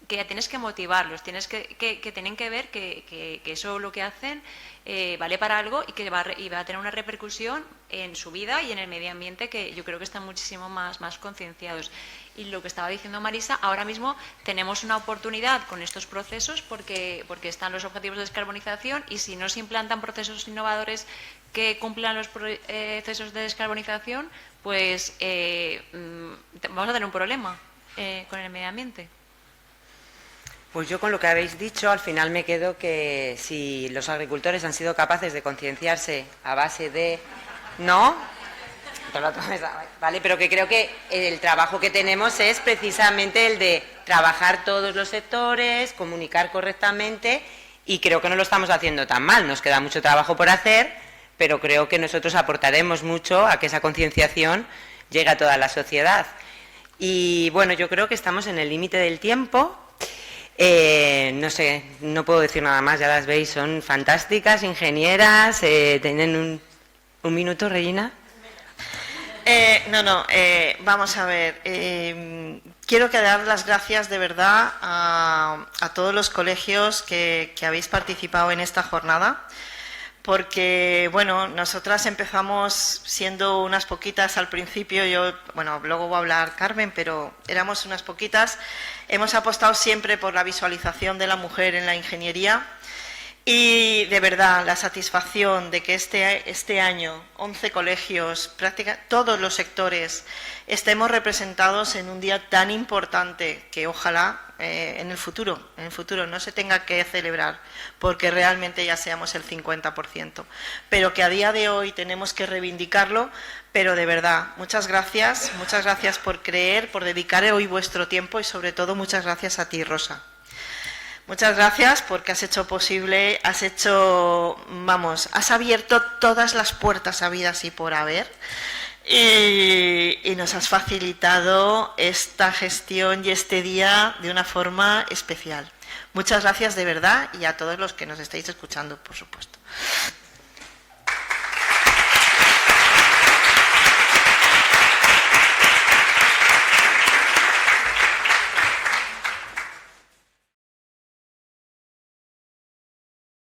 Speaker 3: tienes que motivarlos, tienen que ver que eso lo que hacen vale para algo y que va a tener una repercusión en su vida y en el medio ambiente, que yo creo que están muchísimo más concienciados. Y lo que estaba diciendo Marisa, ahora mismo tenemos una oportunidad con estos procesos porque están los objetivos de descarbonización, y si no se implantan procesos innovadores que cumplan los procesos de descarbonización, pues vamos a tener un problema con el medio ambiente.
Speaker 1: Pues yo con lo que habéis dicho, al final me quedo que si los agricultores han sido capaces de concienciarse a base de... ¿No? Vale, pero que creo que el trabajo que tenemos es precisamente el de trabajar todos los sectores, comunicar correctamente, y creo que no lo estamos haciendo tan mal. Nos queda mucho trabajo por hacer, pero creo que nosotros aportaremos mucho a que esa concienciación llegue a toda la sociedad. Y bueno, yo creo que estamos en el límite del tiempo. No sé, no puedo decir nada más, ya las veis, son fantásticas, ingenieras, tienen un minuto, Regina.
Speaker 2: Vamos a ver. Quiero dar las gracias de verdad a todos los colegios que habéis participado en esta jornada, porque, bueno, nosotras empezamos siendo unas poquitas al principio, luego va a hablar Carmen, pero éramos unas poquitas. Hemos apostado siempre por la visualización de la mujer en la ingeniería. Y de verdad, la satisfacción de que este año 11 colegios, prácticamente todos los sectores, estemos representados en un día tan importante que ojalá en el futuro no se tenga que celebrar, porque realmente ya seamos el 50%, pero que a día de hoy tenemos que reivindicarlo. Pero de verdad, muchas gracias por creer, por dedicar hoy vuestro tiempo y sobre todo muchas gracias a ti, Rosa. Muchas gracias porque has abierto todas las puertas habidas y por haber y nos has facilitado esta gestión y este día de una forma especial. Muchas gracias de verdad y a todos los que nos estáis escuchando, por supuesto.